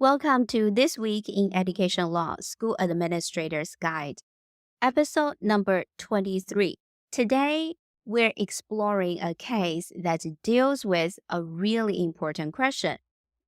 Welcome to This Week in Education Law School Administrator's Guide, episode number 23. Today, we're exploring a case that deals with a really important question.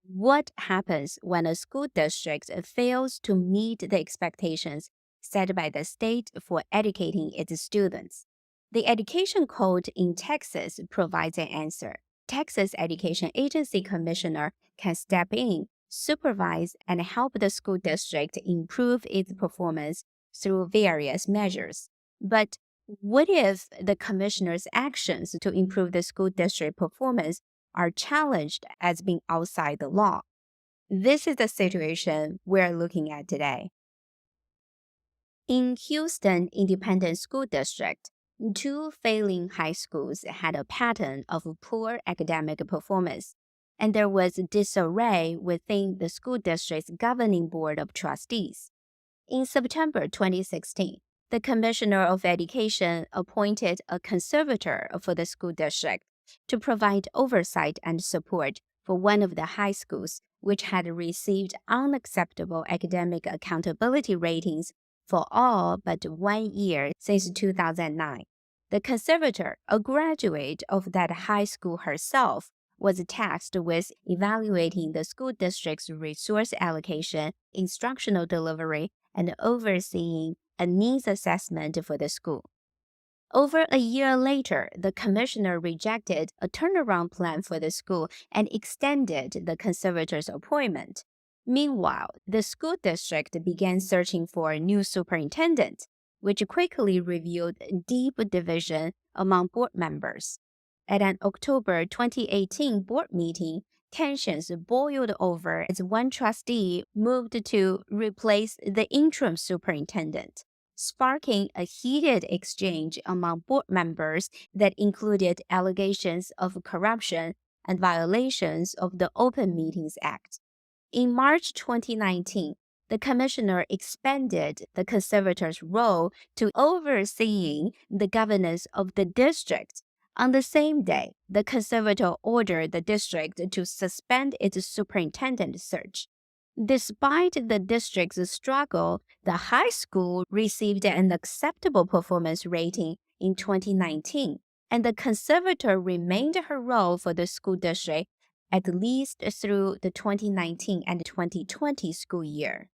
What happens when a school district fails to meet the expectations set by the state for educating its students? The Education Code in Texas provides an answer. Texas Education Agency Commissioner can step in, supervise, and help the school district improve its performance through various measures. But what if the commissioner's actions to improve the school district performance are challenged as being outside the law? This is the situation we're looking at today. In Houston Independent School District, two failing high schools had a pattern of poor academic performance, and there was disarray within the school district's governing board of trustees. In September 2016, the Commissioner of Education appointed a conservator for the school district to provide oversight and support for one of the high schools, which had received unacceptable academic accountability ratings for all but 1 year since 2009. The conservator, a graduate of that high school herself, was tasked with evaluating the school district's resource allocation, instructional delivery, and overseeing a needs assessment for the school. Over a year later, the commissioner rejected a turnaround plan for the school and extended the conservator's appointment. Meanwhile, the school district began searching for a new superintendent, which quickly revealed deep division among board members. At an October 2018 board meeting, tensions boiled over as one trustee moved to replace the interim superintendent, sparking a heated exchange among board members that included allegations of corruption and violations of the Open Meetings Act. In March 2019, the commissioner expanded the conservator's role to overseeing the governance of the district. On the same day, the conservator ordered the district to suspend its superintendent search. Despite the district's struggle, the high school received an acceptable performance rating in 2019, and the conservator remained her role for the school district at least through the 2019 and 2020 school year.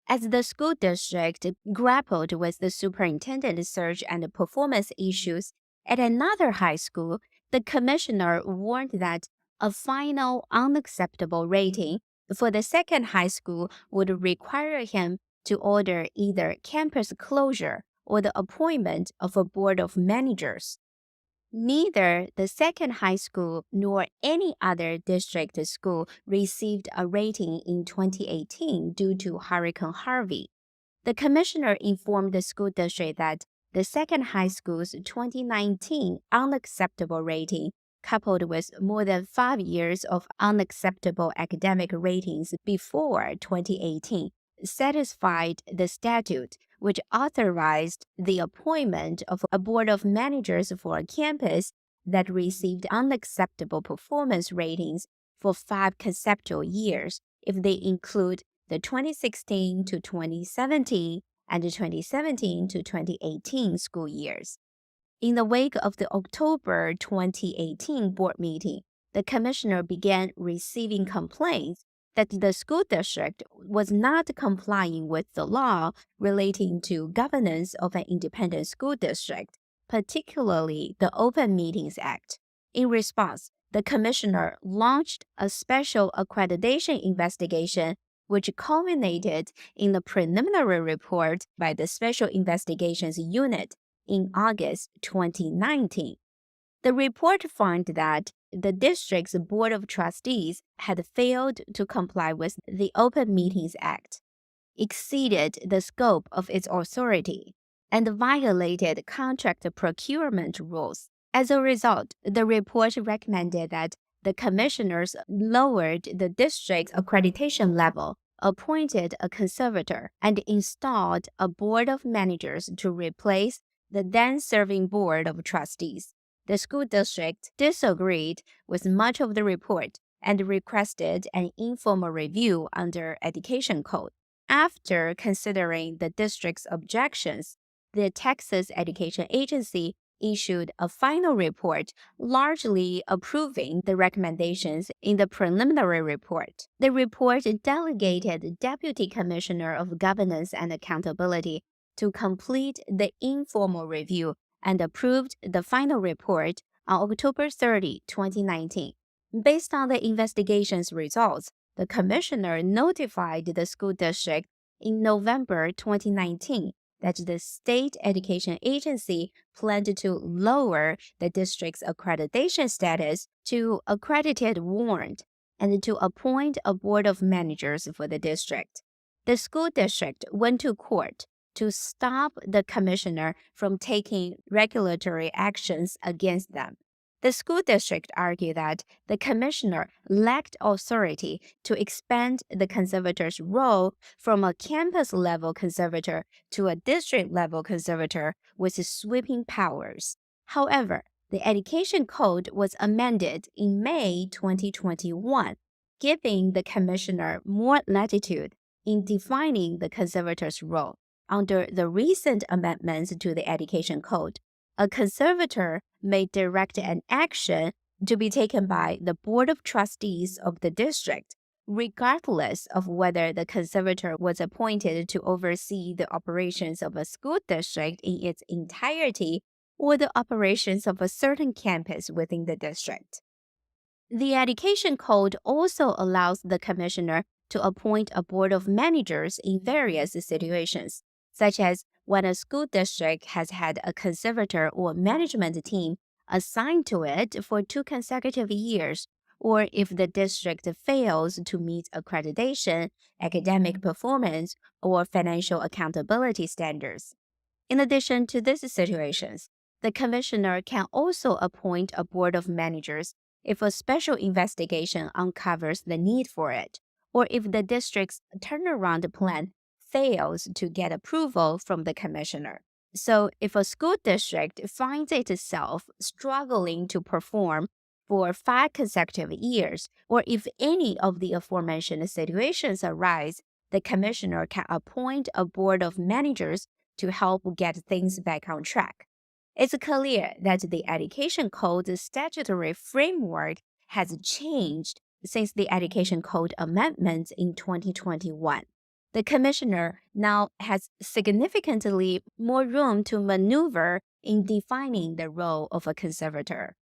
As the school district grappled with the superintendent search and performance issues at another high school, the commissioner warned that a final unacceptable rating for the second high school would require him to order either campus closure or the appointment of a board of managers. Neither the second high school nor any other district school received a rating in 2018 due to Hurricane Harvey. The commissioner informed the school district that the second high school's 2019 unacceptable rating, coupled with more than 5 years of unacceptable academic ratings before 2018, satisfied the statute, which authorized the appointment of a board of managers for a campus that received unacceptable performance ratings for 5 consecutive years if they include the 2016 to 2017 and the 2017 to 2018 school years. In the wake of the October 2018 board meeting, the commissioner began receiving complaints that the school district was not complying with the law relating to governance of an independent school district, particularly the Open Meetings Act. In response, the commissioner launched a special accreditation investigation, which culminated in a preliminary report by the Special Investigations Unit in August 2019. The report found that the district's Board of Trustees had failed to comply with the Open Meetings Act, exceeded the scope of its authority, and violated contract procurement rules. As a result, the report recommended that the commissioners lowered the district's accreditation level, appointed a conservator, and installed a board of managers to replace the then-serving Board of Trustees. The school district disagreed with much of the report and requested an informal review under Education Code. After considering the district's objections, the Texas Education Agency issued a final report largely approving the recommendations in the preliminary report. The report delegated the Deputy Commissioner of Governance and Accountability to complete the informal review and approved the final report on October 30, 2019. Based on the investigation's results, the commissioner notified the school district in November 2019 that the state education agency planned to lower the district's accreditation status to accredited warrant and to appoint a board of managers for the district. The school district went to court to stop the commissioner from taking regulatory actions against them. The school district argued that the commissioner lacked authority to expand the conservator's role from a campus-level conservator to a district-level conservator with sweeping powers. However, the Education Code was amended in May 2021, giving the commissioner more latitude in defining the conservator's role. Under the recent amendments to the Education Code, a conservator may direct an action to be taken by the Board of Trustees of the district, regardless of whether the conservator was appointed to oversee the operations of a school district in its entirety or the operations of a certain campus within the district. The Education Code also allows the commissioner to appoint a board of managers in various situations, such as when a school district has had a conservator or management team assigned to it for 2 consecutive years, or if the district fails to meet accreditation, academic performance, or financial accountability standards. In addition to these situations, the commissioner can also appoint a board of managers if a special investigation uncovers the need for it, or if the district's turnaround plan fails to get approval from the commissioner. So, if a school district finds itself struggling to perform for 5 consecutive years, or if any of the aforementioned situations arise, the commissioner can appoint a board of managers to help get things back on track. It's clear that the Education Code's statutory framework has changed since the Education Code amendments in 2021. The commissioner now has significantly more room to maneuver in defining the role of a conservator.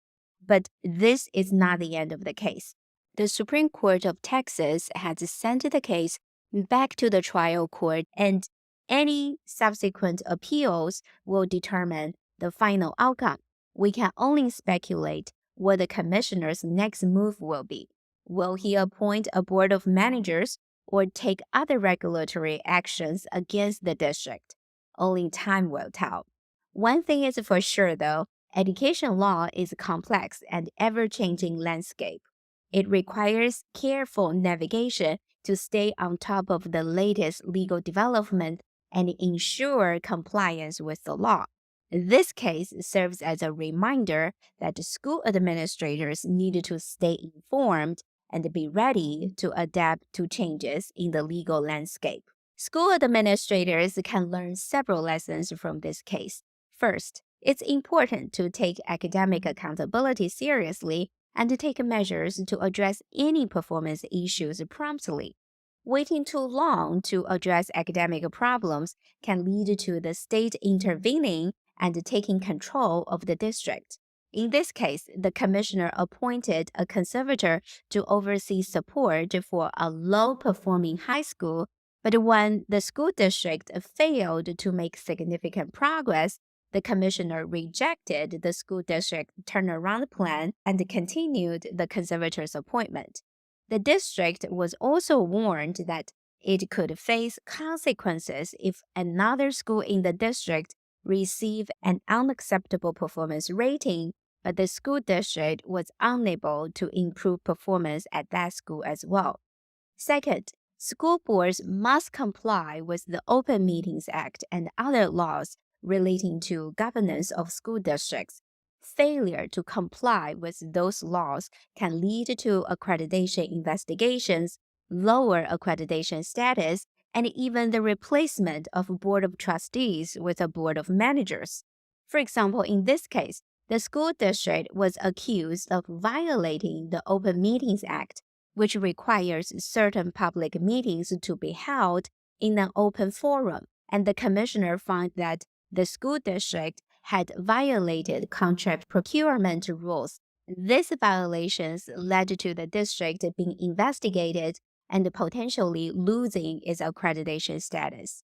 But this is not the end of the case. The Supreme Court of Texas has sent the case back to the trial court, and any subsequent appeals will determine the final outcome. We can only speculate what the commissioner's next move will be. Will he appoint a board of managers or take other regulatory actions against the district? Only time will tell. One thing is for sure, though, education law is a complex and ever-changing landscape. It requires careful navigation to stay on top of the latest legal development and ensure compliance with the law. This case serves as a reminder that school administrators need to stay informed and be ready to adapt to changes in the legal landscape. School administrators can learn several lessons from this case. First, it's important to take academic accountability seriously and to take measures to address any performance issues promptly. Waiting too long to address academic problems can lead to the state intervening and taking control of the district. In this case, the commissioner appointed a conservator to oversee support for a low-performing high school, but when the school district failed to make significant progress, the commissioner rejected the school district turnaround plan and continued the conservator's appointment. The district was also warned that it could face consequences if another school in the district received an unacceptable performance rating, but the school district was unable to improve performance at that school as well. Second, school boards must comply with the Open Meetings Act and other laws relating to governance of school districts. failure to comply with those laws can lead to accreditation investigations, lower accreditation status, and even the replacement of a board of trustees with a board of managers. For example, in this case, the school district was accused of violating the Open Meetings Act, which requires certain public meetings to be held in an open forum, and the commissioner found that the school district had violated contract procurement rules. These violations led to the district being investigated and potentially losing its accreditation status.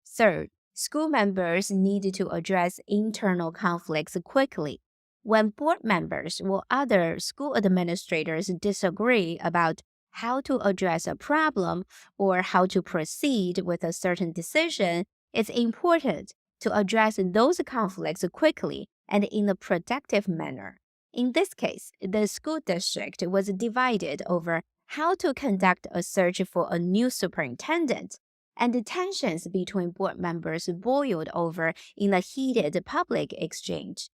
Third, school members need to address internal conflicts quickly. When board members or other school administrators disagree about how to address a problem or how to proceed with a certain decision, it's important to address those conflicts quickly and in a productive manner. In this case, the school district was divided over how to conduct a search for a new superintendent, and the tensions between board members boiled over in a heated public exchange.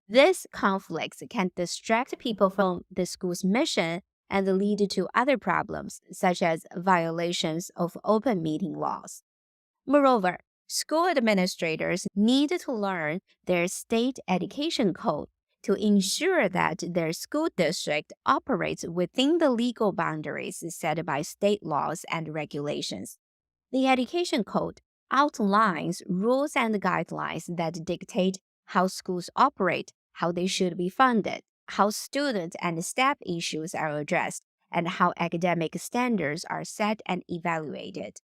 These conflicts can distract people from the school's mission and lead to other problems, such as violations of open meeting laws. Moreover, school administrators need to learn their state education code to ensure that their school district operates within the legal boundaries set by state laws and regulations. The Education Code outlines rules and guidelines that dictate how schools operate, how they should be funded, how student and staff issues are addressed, and how academic standards are set and evaluated.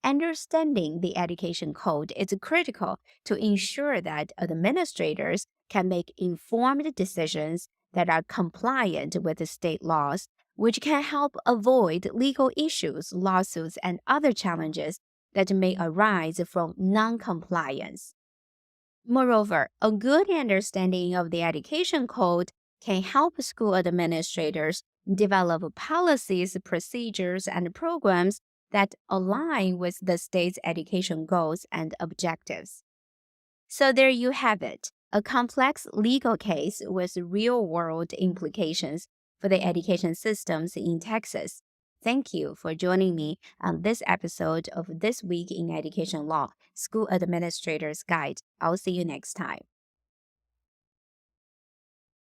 Understanding the Education Code is critical to ensure that administrators can make informed decisions that are compliant with the state laws, which can help avoid legal issues, lawsuits, and other challenges that may arise from noncompliance. Moreover, a good understanding of the Education Code can help school administrators develop policies, procedures, and programs that align with the state's education goals and objectives. So there you have it, a complex legal case with real-world implications for the education systems in Texas. Thank you for joining me on this episode of This Week in Education Law, School Administrator's Guide. I'll see you next time.